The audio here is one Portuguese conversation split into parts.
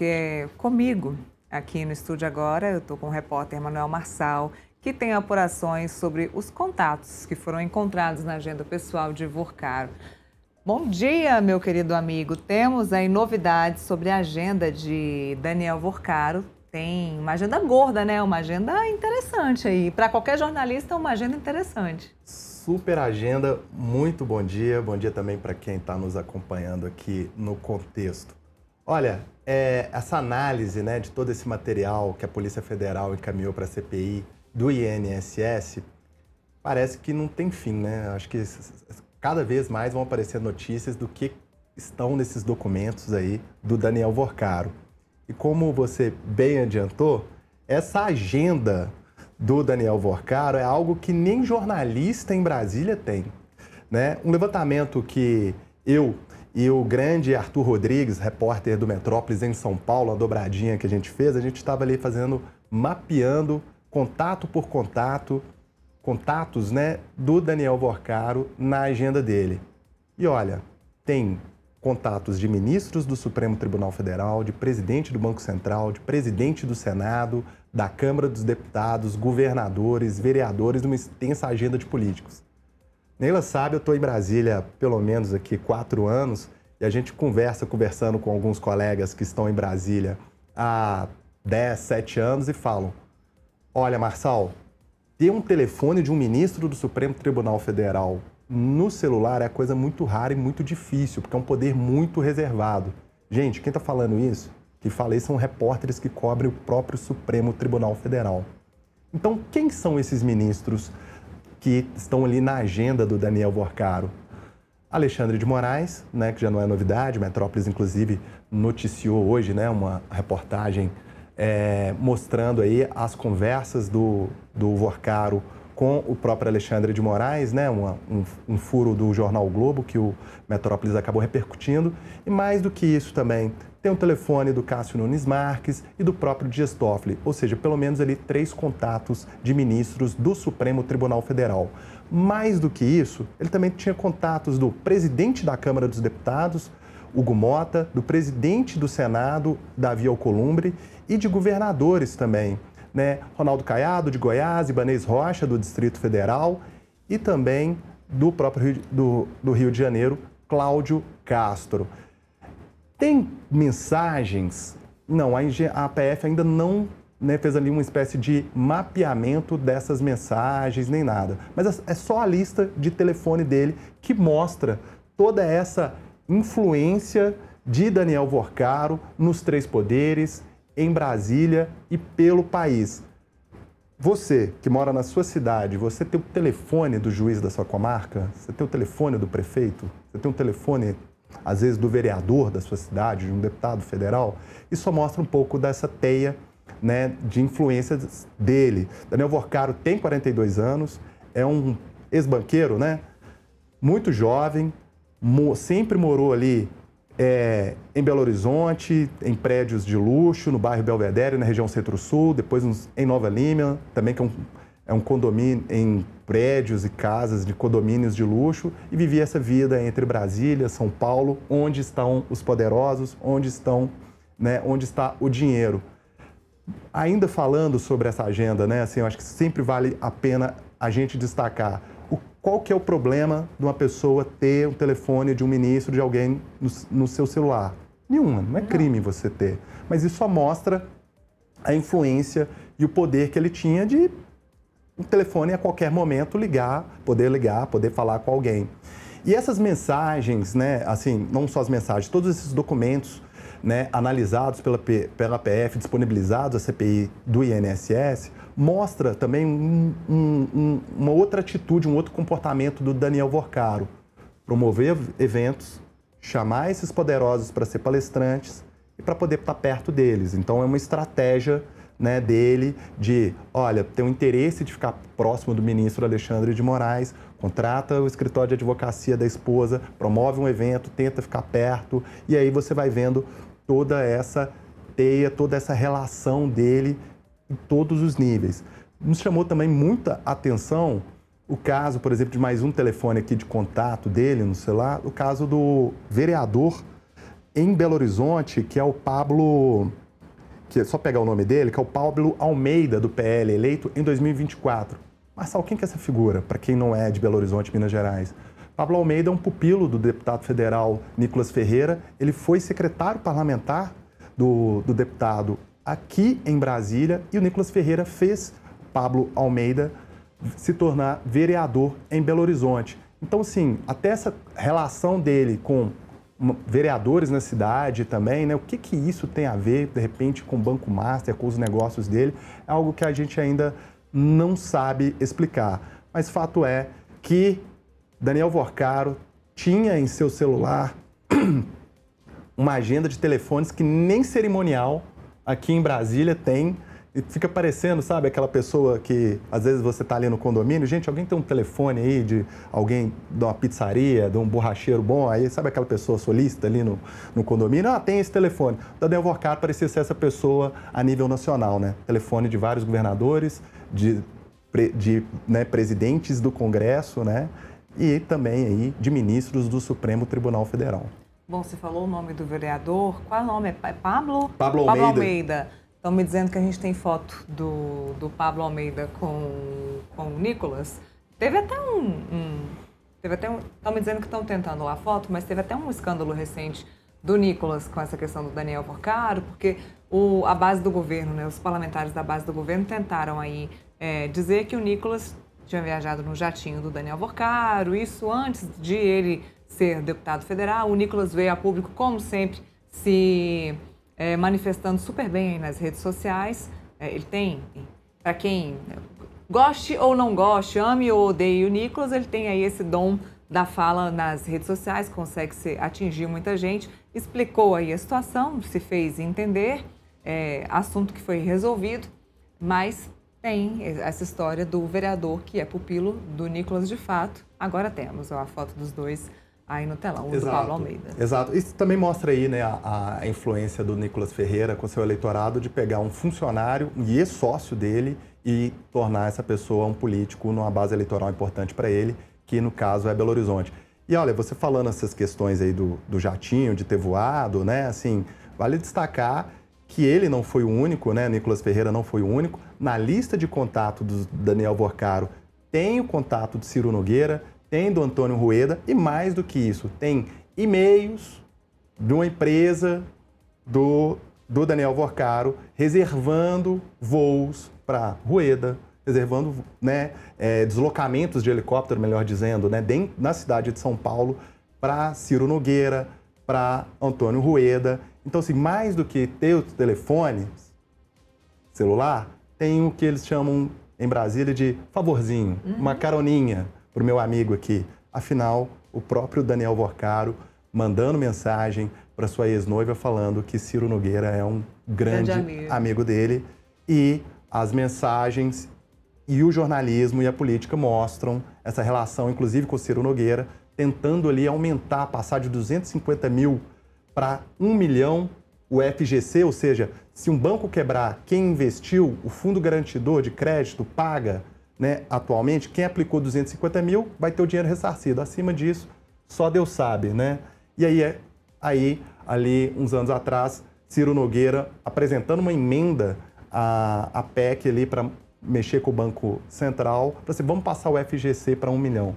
porque comigo, aqui no estúdio agora, eu estou com o repórter Manuel Marçal, que tem apurações sobre os contatos que foram encontrados na agenda pessoal de Vorcaro. Bom dia, meu querido amigo. Temos aí novidades sobre a agenda de Daniel Vorcaro. Tem uma agenda gorda, né? Uma agenda interessante aí. Para qualquer jornalista, é uma agenda interessante. Super agenda, muito bom dia. Bom dia também para quem está nos acompanhando aqui no Contexto. Olha, essa análise, né, de todo esse material que a Polícia Federal encaminhou para a CPI do INSS, parece que não tem fim, né? Acho que cada vez mais vão aparecer notícias do que estão nesses documentos aí do Daniel Vorcaro. E como você bem adiantou, essa agenda do Daniel Vorcaro é algo que nem jornalista em Brasília tem, né? Um levantamento que eu e o grande Arthur Rodrigues, repórter do Metrópolis em São Paulo, a dobradinha que a gente fez, a gente estava ali mapeando contato por contatos, né, do Daniel Vorcaro na agenda dele. E olha, tem contatos de ministros do Supremo Tribunal Federal, de presidente do Banco Central, de presidente do Senado, da Câmara dos Deputados, governadores, vereadores, uma extensa agenda de políticos. Neila sabe, eu estou em Brasília pelo menos aqui 4 anos e a gente conversando com alguns colegas que estão em Brasília há 10, 7 anos e falam: olha, Marçal, ter um telefone de um ministro do Supremo Tribunal Federal no celular é coisa muito rara e muito difícil, porque é um poder muito reservado. Gente, quem está falando isso, que falei, são repórteres que cobrem o próprio Supremo Tribunal Federal. Então, quem são esses ministros que estão ali na agenda do Daniel Vorcaro? Alexandre de Moraes, né, que já não é novidade, Metrópolis, inclusive, noticiou hoje, né, uma reportagem mostrando aí as conversas do Vorcaro com o próprio Alexandre de Moraes, né, um furo do jornal o Globo que o Metrópolis acabou repercutindo. E mais do que isso também, tem o telefone do Cássio Nunes Marques e do próprio Dias Toffoli, ou seja, pelo menos ali 3 contatos de ministros do Supremo Tribunal Federal. Mais do que isso, ele também tinha contatos do presidente da Câmara dos Deputados, Hugo Mota, do presidente do Senado, Davi Alcolumbre, e de governadores também, né? Ronaldo Caiado, de Goiás, Ibanez Rocha, do Distrito Federal, e também do próprio do Rio de Janeiro, Cláudio Castro. Tem mensagens? Não, a APF ainda não, né, fez ali uma espécie de mapeamento dessas mensagens, nem nada. Mas é só a lista de telefone dele que mostra toda essa influência de Daniel Vorcaro nos 3 poderes, em Brasília e pelo país. Você que mora na sua cidade, você tem o telefone do juiz da sua comarca? Você tem o telefone do prefeito? Você tem o telefone, às vezes, do vereador da sua cidade, de um deputado federal? Isso só mostra um pouco dessa teia, né, de influências dele. Daniel Vorcaro tem 42 anos, é um ex-banqueiro, né, muito jovem, sempre morou ali em Belo Horizonte, em prédios de luxo, no bairro Belvedere, na região Centro-Sul, depois em Nova Lima, também que é um condomínio, em prédios e casas de condomínios de luxo, e vivia essa vida entre Brasília, São Paulo, onde estão os poderosos, onde está o dinheiro. Ainda falando sobre essa agenda, né, assim, eu acho que sempre vale a pena a gente destacar qual que é o problema de uma pessoa ter um telefone de um ministro, de alguém no seu celular. Nenhuma, não é crime você ter. Mas isso só mostra a influência e o poder que ele tinha de um telefone a qualquer momento poder falar com alguém. E essas mensagens, né, assim, não só as mensagens, todos esses documentos, né, analisados pela PF, disponibilizados à CPI do INSS, mostra também uma outra atitude, um outro comportamento do Daniel Vorcaro. Promover eventos, chamar esses poderosos para ser palestrantes e para poder estar perto deles. Então é uma estratégia, né, dele de, olha, tem um interesse de ficar próximo do ministro Alexandre de Moraes, contrata o escritório de advocacia da esposa, promove um evento, tenta ficar perto, e aí você vai vendo toda essa teia, toda essa relação dele em todos os níveis. Nos chamou também muita atenção o caso, por exemplo, de mais um telefone aqui de contato dele no celular, o caso do vereador em Belo Horizonte, que é o Pablo, que é só pegar o nome dele, que é o Pablo Almeida, do PL, eleito em 2024. Marçal, quem que é essa figura, para quem não é de Belo Horizonte, Minas Gerais? Pablo Almeida é um pupilo do deputado federal Nicolas Ferreira. Ele foi secretário parlamentar do deputado aqui em Brasília e o Nicolas Ferreira fez Pablo Almeida se tornar vereador em Belo Horizonte. Então, assim, até essa relação dele com vereadores na cidade também, né? O que isso tem a ver, de repente, com o Banco Master, com os negócios dele, é algo que a gente ainda não sabe explicar. Mas fato é que Daniel Vorcaro tinha em seu celular uma agenda de telefones que nem cerimonial aqui em Brasília tem. E fica parecendo, sabe, aquela pessoa que às vezes você está ali no condomínio, gente, alguém tem um telefone aí de alguém de uma pizzaria, de um borracheiro bom, aí sabe aquela pessoa solícita ali no condomínio? Ah, tem esse telefone. O Daniel Vorcaro parecia ser essa pessoa a nível nacional, né? Telefone de vários governadores, de né, presidentes do Congresso, né? E também aí de ministros do Supremo Tribunal Federal. Bom, você falou o nome do vereador. Qual é o nome? É Pablo? Pablo Almeida. Estão me dizendo que a gente tem foto do Pablo Almeida com o Nicolas. Teve até estão me dizendo que estão tentando lá a foto, mas teve até um escândalo recente do Nicolas com essa questão do Daniel Vorcaro, porque a base do governo, né, os parlamentares da base do governo tentaram aí dizer que o Nicolas tinha viajado no jatinho do Daniel Vorcaro, isso antes de ele ser deputado federal. O Nicolas veio a público, como sempre, se manifestando super bem aí nas redes sociais. Ele tem, para quem goste ou não goste, ame ou odeie o Nicolas, ele tem aí esse dom da fala nas redes sociais, consegue atingir muita gente. Explicou aí a situação, se fez entender, assunto que foi resolvido, mas tem essa história do vereador que é pupilo do Nicolas de fato. Agora temos a foto dos dois aí no telão, do Pablo Almeida. Exato. Isso também mostra aí, né, a influência do Nicolas Ferreira com seu eleitorado de pegar um funcionário e ex-sócio dele e tornar essa pessoa um político numa base eleitoral importante para ele, que no caso é Belo Horizonte. E olha, você falando essas questões aí do jatinho, de ter voado, né, assim, vale destacar que ele não foi o único, né, Nicolas Ferreira não foi o único. Na lista de contato do Daniel Vorcaro tem o contato de Ciro Nogueira, tem do Antônio Rueda e mais do que isso, tem e-mails de uma empresa do Daniel Vorcaro reservando voos para Rueda, reservando, né, deslocamentos de helicóptero, melhor dizendo, né, na cidade de São Paulo para Ciro Nogueira, para Antônio Rueda. Então, assim, mais do que ter os telefones celular, tem o que eles chamam em Brasília de favorzinho, uma caroninha para o meu amigo aqui. Afinal, o próprio Daniel Vorcaro mandando mensagem para sua ex-noiva falando que Ciro Nogueira é um grande amigo dele. E as mensagens e o jornalismo e a política mostram essa relação, inclusive com o Ciro Nogueira, tentando ali aumentar, passar de 250 mil para 1 milhão o FGC, ou seja, se um banco quebrar, quem investiu, o Fundo Garantidor de Crédito paga, né, atualmente, quem aplicou 250 mil vai ter o dinheiro ressarcido. Acima disso, só Deus sabe, né? E aí ali, uns anos atrás, Ciro Nogueira apresentando uma emenda à PEC ali para mexer com o Banco Central, para assim, vamos passar o FGC para 1 milhão.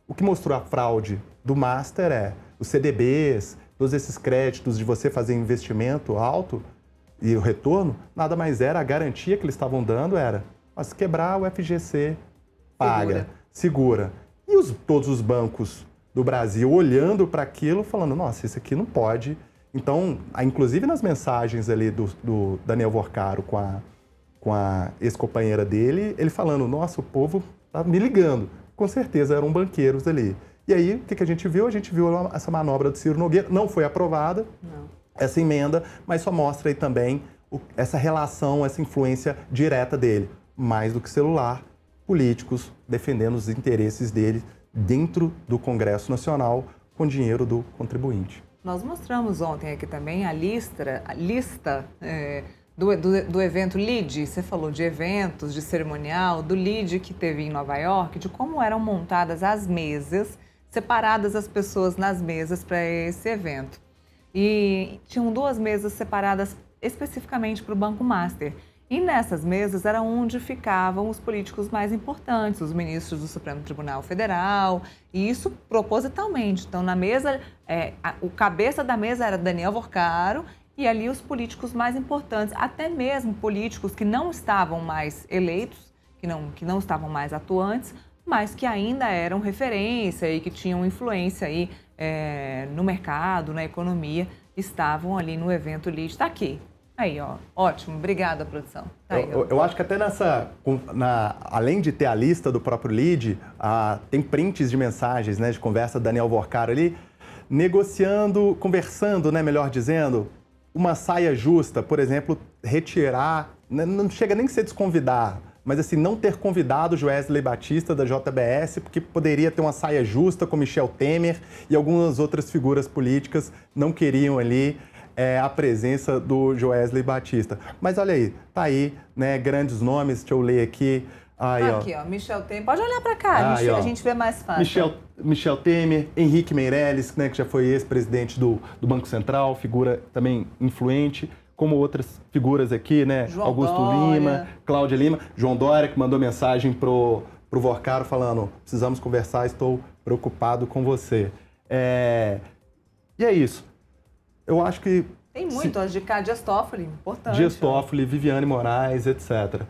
O que mostrou a fraude do Master os CDBs, todos esses créditos de você fazer investimento alto e o retorno, nada mais era, a garantia que eles estavam dando era, mas quebrar o FGC, paga, segura. E todos os bancos do Brasil olhando para aquilo, falando, nossa, isso aqui não pode. Então, inclusive nas mensagens ali do Daniel Vorcaro com a ex-companheira dele, ele falando, nossa, o povo tá me ligando. Com certeza eram banqueiros ali. E aí, o que a gente viu? A gente viu essa manobra do Ciro Nogueira, não foi aprovada, essa emenda, mas só mostra aí também essa relação, essa influência direta dele. Mais do que celular, políticos defendendo os interesses dele dentro do Congresso Nacional com dinheiro do contribuinte. Nós mostramos ontem aqui também a lista do evento LEAD. Você falou de eventos, de cerimonial, do LEAD que teve em Nova York, de como eram montadas as mesas, separadas as pessoas nas mesas para esse evento. e tinham 2 mesas separadas especificamente para o Banco Master. E nessas mesas era onde ficavam os políticos mais importantes, os ministros do Supremo Tribunal Federal, e isso propositalmente. Então, na mesa, o cabeça da mesa era Daniel Vorcaro, e ali os políticos mais importantes, até mesmo políticos que não estavam mais eleitos, que não estavam mais atuantes, mas que ainda eram referência e que tinham influência aí, no mercado, na economia, estavam ali no evento LEAD. Está aqui. Aí, ó, ótimo. Obrigada, produção. Tá aí, eu acho que até além de ter a lista do próprio LEAD, tem prints de mensagens, né, de conversa do Daniel Vorcaro ali, negociando, conversando, né, melhor dizendo, uma saia justa, por exemplo, retirar, não chega nem a ser desconvidar, mas assim, não ter convidado o Joesley Batista da JBS, porque poderia ter uma saia justa com Michel Temer e algumas outras figuras políticas não queriam ali a presença do Joesley Batista. Mas olha aí, tá aí, né, grandes nomes, deixa eu ler aqui. Aí, aqui, ó, Michel Temer. Pode olhar para cá, a gente vê mais fácil. Michel Temer, Henrique Meirelles, né, que já foi ex-presidente do Banco Central, figura também influente, como outras figuras aqui, né, Augusto Lima, Cláudia Lima, João Dória, que mandou mensagem pro Vorcaro falando, precisamos conversar, estou preocupado com você. E é isso. Eu acho que... Tem muito, a Dias Toffoli, importante. Dias Toffoli, Viviane Moraes, etc.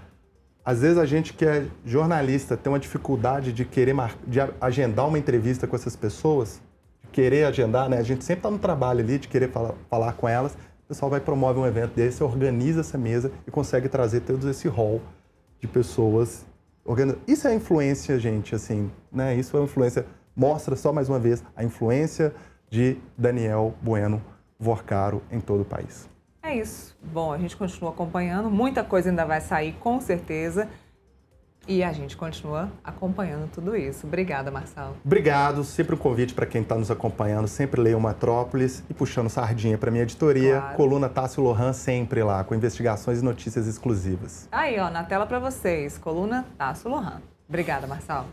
Às vezes a gente que é jornalista tem uma dificuldade de querer de agendar uma entrevista com essas pessoas, de querer agendar, né? A gente sempre está no trabalho ali, de querer falar com elas. O pessoal vai promover um evento desse, organiza essa mesa e consegue trazer todo esse hall de pessoas. Isso é influência, gente, assim, né? Isso é influência, mostra só mais uma vez a influência de Daniel Bueno Vorcaro em todo o país. É isso. Bom, a gente continua acompanhando, muita coisa ainda vai sair, com certeza, e a gente continua acompanhando tudo isso. Obrigada, Marcelo. Obrigado. Sempre um convite para quem está nos acompanhando, sempre leia o Metrópolis e puxando sardinha para minha editoria, claro. Coluna Tássio Lohan sempre lá, com investigações e notícias exclusivas. Aí, ó, na tela para vocês, coluna Tássio Lohan. Obrigada, Marcelo.